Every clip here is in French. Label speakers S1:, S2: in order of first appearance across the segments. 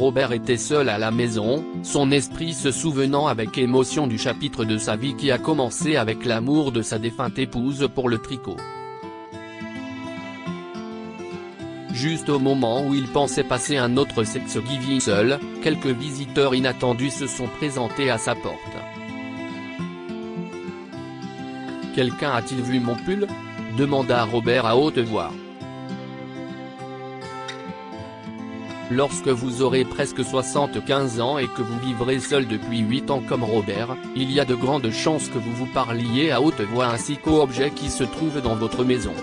S1: Robert était seul à la maison, son esprit se souvenant avec émotion du chapitre de sa vie qui a commencé avec l'amour de sa défunte épouse pour le tricot. Juste au moment où il pensait passer un autre Thanksgiving seul, quelques visiteurs inattendus se sont présentés à sa porte. « Quelqu'un a-t-il vu mon pull ?» demanda Robert à haute voix. Lorsque vous aurez presque 75 ans et que vous vivrez seul depuis 8 ans comme Robert, il y a de grandes chances que vous vous parliez à haute voix ainsi qu'aux objets qui se trouvent dans votre maison.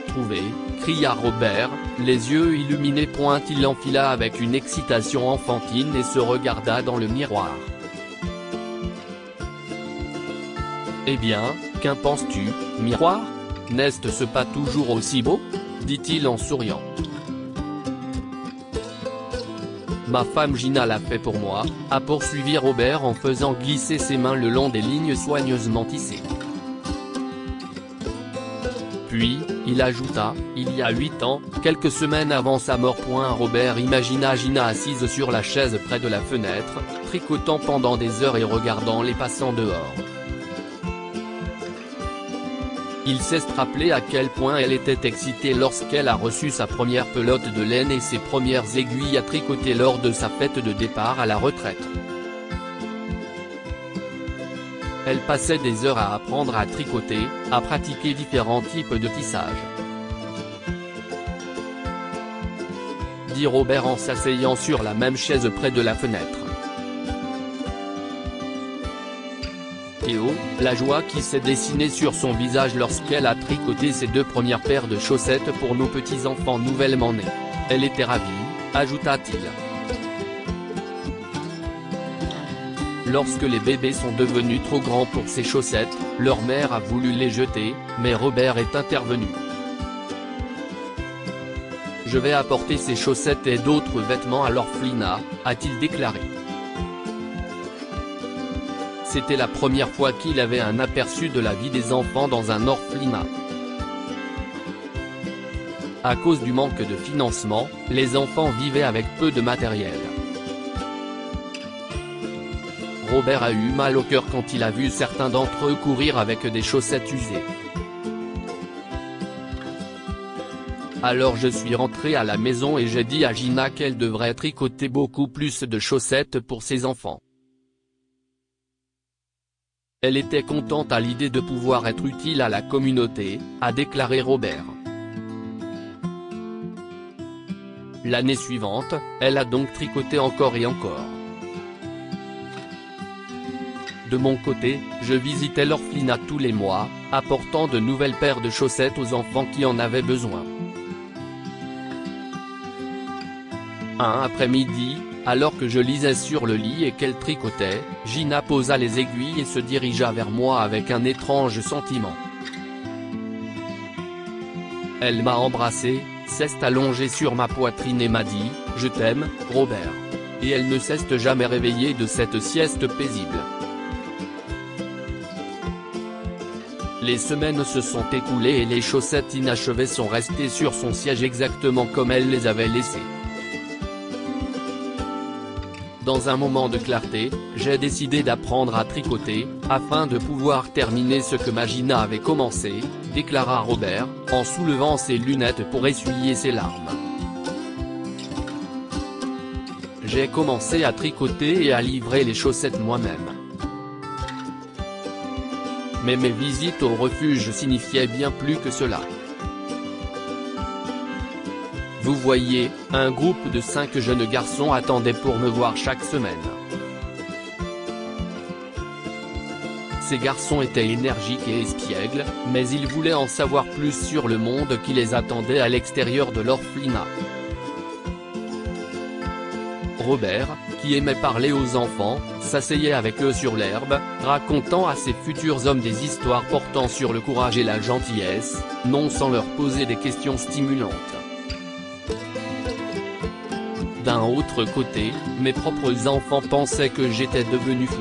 S1: Trouvé, cria Robert, les yeux illuminés. Il enfila avec une excitation enfantine et se regarda dans le miroir. Eh bien, qu'en penses-tu, miroir? N'est-ce pas toujours aussi beau? Dit-il en souriant. Ma femme Gina l'a fait pour moi, a poursuivi Robert en faisant glisser ses mains le long des lignes soigneusement tissées. Puis, il ajouta, il y a 8 ans, quelques semaines avant sa mort. Robert imagina Gina assise sur la chaise près de la fenêtre, tricotant pendant des heures et regardant les passants dehors. Il s'est rappelé à quel point elle était excitée lorsqu'elle a reçu sa première pelote de laine et ses premières aiguilles à tricoter lors de sa fête de départ à la retraite. Elle passait des heures à apprendre à tricoter, à pratiquer différents types de tissage. Dit Robert en s'asseyant sur la même chaise près de la fenêtre. Théo, la joie qui s'est dessinée sur son visage lorsqu'elle a tricoté ses 2 premières paires de chaussettes pour nos petits-enfants nouvellement nés. Elle était ravie, ajouta-t-il. Lorsque les bébés sont devenus trop grands pour ces chaussettes, leur mère a voulu les jeter, mais Robert est intervenu. Je vais apporter ces chaussettes et d'autres vêtements à l'orphelinat, a-t-il déclaré. C'était la première fois qu'il avait un aperçu de la vie des enfants dans un orphelinat. À cause du manque de financement, les enfants vivaient avec peu de matériel. Robert a eu mal au cœur quand il a vu certains d'entre eux courir avec des chaussettes usées. Alors je suis rentré à la maison et j'ai dit à Gina qu'elle devrait tricoter beaucoup plus de chaussettes pour ses enfants. Elle était contente à l'idée de pouvoir être utile à la communauté, a déclaré Robert. L'année suivante, elle a donc tricoté encore et encore. De mon côté, je visitais l'orphelinat tous les mois, apportant de nouvelles paires de chaussettes aux enfants qui en avaient besoin. Un après-midi, alors que je lisais sur le lit et qu'elle tricotait, Gina posa les aiguilles et se dirigea vers moi avec un étrange sentiment. Elle m'a embrassé, s'est allongée sur ma poitrine et m'a dit « Je t'aime, Robert ». Et elle ne s'est jamais réveillée de cette sieste paisible. Les semaines se sont écoulées et les chaussettes inachevées sont restées sur son siège exactement comme elle les avait laissées. Dans un moment de clarté, j'ai décidé d'apprendre à tricoter, afin de pouvoir terminer ce que ma Gina avait commencé, déclara Robert, en soulevant ses lunettes pour essuyer ses larmes. J'ai commencé à tricoter et à livrer les chaussettes moi-même. Mais mes visites au refuge signifiaient bien plus que cela. Vous voyez, un groupe de 5 jeunes garçons attendait pour me voir chaque semaine. Ces garçons étaient énergiques et espiègles, mais ils voulaient en savoir plus sur le monde qui les attendait à l'extérieur de l'orphelinat. Robert, qui aimait parler aux enfants, s'asseyait avec eux sur l'herbe, racontant à ses futurs hommes des histoires portant sur le courage et la gentillesse, non sans leur poser des questions stimulantes. D'un autre côté, mes propres enfants pensaient que j'étais devenu fou.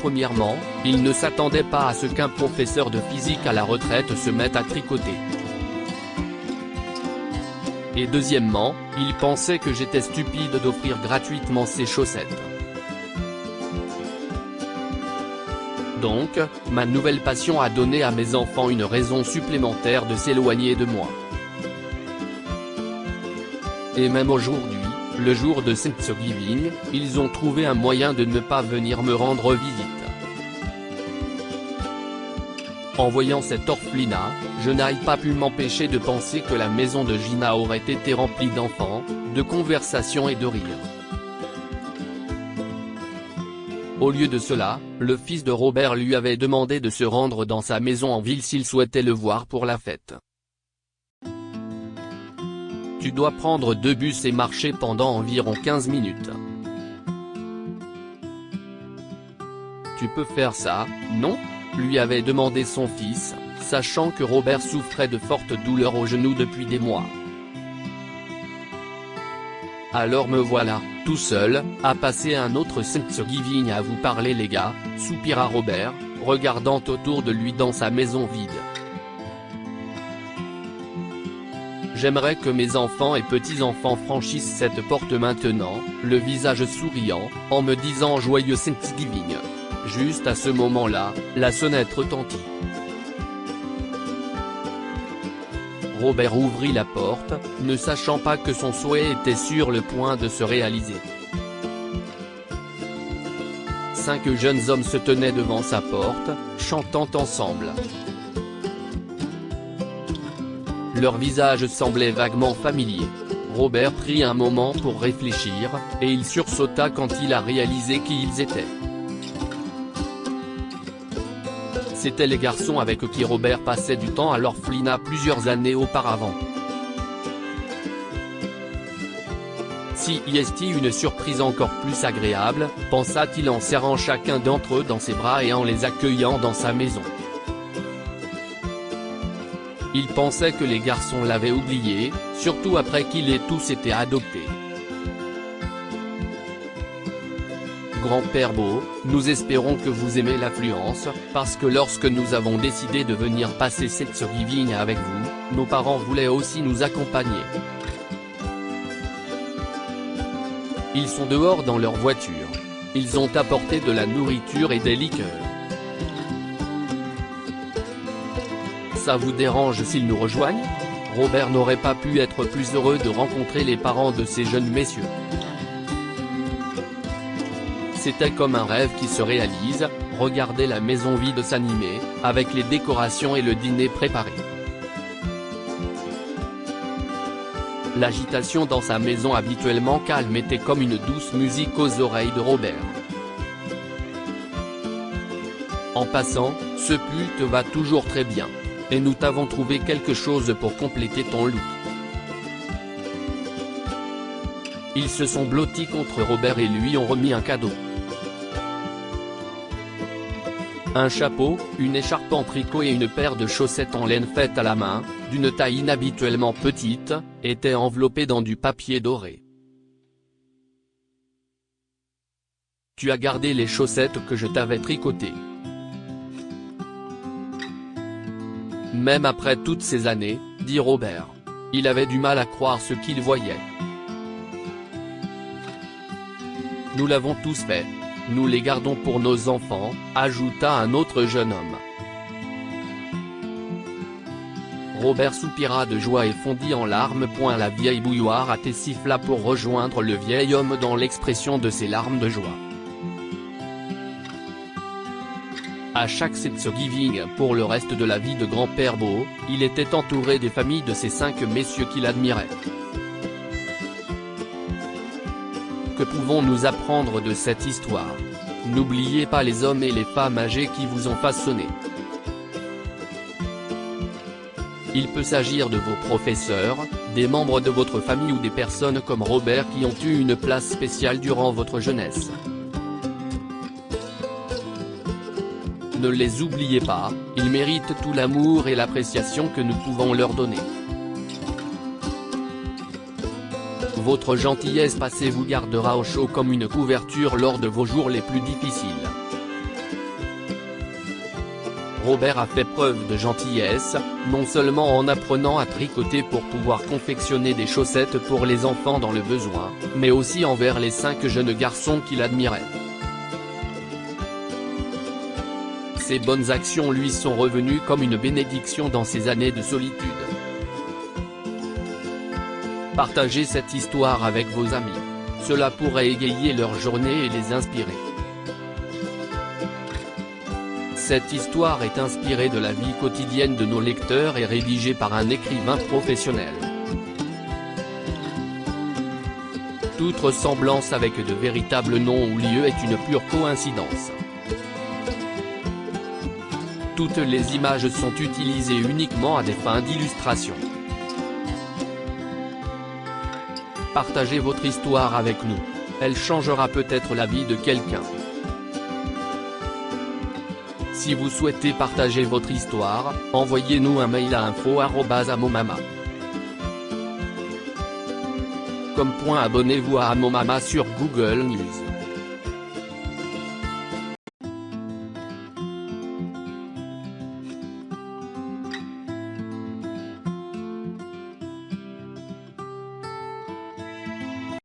S1: Premièrement, ils ne s'attendaient pas à ce qu'un professeur de physique à la retraite se mette à tricoter. Et deuxièmement, il pensait que j'étais stupide d'offrir gratuitement ces chaussettes. Donc, ma nouvelle passion a donné à mes enfants une raison supplémentaire de s'éloigner de moi. Et même aujourd'hui, le jour de Thanksgiving, ils ont trouvé un moyen de ne pas venir me rendre visite. En voyant cet orphelinat, je n'ai pas pu m'empêcher de penser que la maison de Gina aurait été remplie d'enfants, de conversations et de rires. Au lieu de cela, le fils de Robert lui avait demandé de se rendre dans sa maison en ville s'il souhaitait le voir pour la fête. Tu dois prendre 2 bus et marcher pendant environ 15 minutes. Tu peux faire ça, non ? Lui avait demandé son fils, sachant que Robert souffrait de fortes douleurs au genou depuis des mois. Alors me voilà, tout seul, à passer un autre Thanksgiving à vous parler les gars, soupira Robert, regardant autour de lui dans sa maison vide. J'aimerais que mes enfants et petits-enfants franchissent cette porte maintenant, le visage souriant, en me disant joyeux Thanksgiving. Juste à ce moment-là, la sonnette retentit. Robert ouvrit la porte, ne sachant pas que son souhait était sur le point de se réaliser. 5 jeunes hommes se tenaient devant sa porte, chantant ensemble. Leur visage semblait vaguement familier. Robert prit un moment pour réfléchir, et il sursauta quand il a réalisé qui ils étaient. C'étaient les garçons avec qui Robert passait du temps à l'orphelinat plusieurs années auparavant. Si y est-il une surprise encore plus agréable, pensa-t-il en serrant chacun d'entre eux dans ses bras et en les accueillant dans sa maison. Il pensait que les garçons l'avaient oublié, surtout après qu'ils aient tous été adoptés. Grand-père Beau, nous espérons que vous aimez l'affluence, parce que lorsque nous avons décidé de venir passer Thanksgiving avec vous, nos parents voulaient aussi nous accompagner. Ils sont dehors dans leur voiture. Ils ont apporté de la nourriture et des liqueurs. Ça vous dérange s'ils nous rejoignent ? Robert n'aurait pas pu être plus heureux de rencontrer les parents de ces jeunes messieurs. C'était comme un rêve qui se réalise, regarder la maison vide s'animer, avec les décorations et le dîner préparé. L'agitation dans sa maison habituellement calme était comme une douce musique aux oreilles de Robert. En passant, ce pull te va toujours très bien. Et nous t'avons trouvé quelque chose pour compléter ton look. Ils se sont blottis contre Robert et lui ont remis un cadeau. Un chapeau, une écharpe en tricot et une paire de chaussettes en laine faites à la main, d'une taille inhabituellement petite, étaient enveloppés dans du papier doré. Tu as gardé les chaussettes que je t'avais tricotées. Même après toutes ces années, dit Robert. Il avait du mal à croire ce qu'il voyait. Nous l'avons tous fait. Nous les gardons pour nos enfants, ajouta un autre jeune homme. Robert soupira de joie et fondit en larmes. La vieille bouilloire à thé siffla pour rejoindre le vieil homme dans l'expression de ses larmes de joie. À chaque Thanksgiving pour le reste de la vie de grand-père Beau, il était entouré des familles de ces 5 messieurs qu'il admirait. Que pouvons-nous apprendre de cette histoire? N'oubliez pas les hommes et les femmes âgés qui vous ont façonné. Il peut s'agir de vos professeurs, des membres de votre famille ou des personnes comme Robert qui ont eu une place spéciale durant votre jeunesse. Ne les oubliez pas, ils méritent tout l'amour et l'appréciation que nous pouvons leur donner. Votre gentillesse passée vous gardera au chaud comme une couverture lors de vos jours les plus difficiles. Robert a fait preuve de gentillesse, non seulement en apprenant à tricoter pour pouvoir confectionner des chaussettes pour les enfants dans le besoin, mais aussi envers les 5 jeunes garçons qu'il admirait. Ces bonnes actions lui sont revenues comme une bénédiction dans ces années de solitude. Partagez cette histoire avec vos amis. Cela pourrait égayer leur journée et les inspirer. Cette histoire est inspirée de la vie quotidienne de nos lecteurs et rédigée par un écrivain professionnel. Toute ressemblance avec de véritables noms ou lieux est une pure coïncidence. Toutes les images sont utilisées uniquement à des fins d'illustration. Partagez votre histoire avec nous. Elle changera peut-être la vie de quelqu'un. Si vous souhaitez partager votre histoire, envoyez-nous un mail à info@amomama. Abonnez-vous à Amomama sur Google News.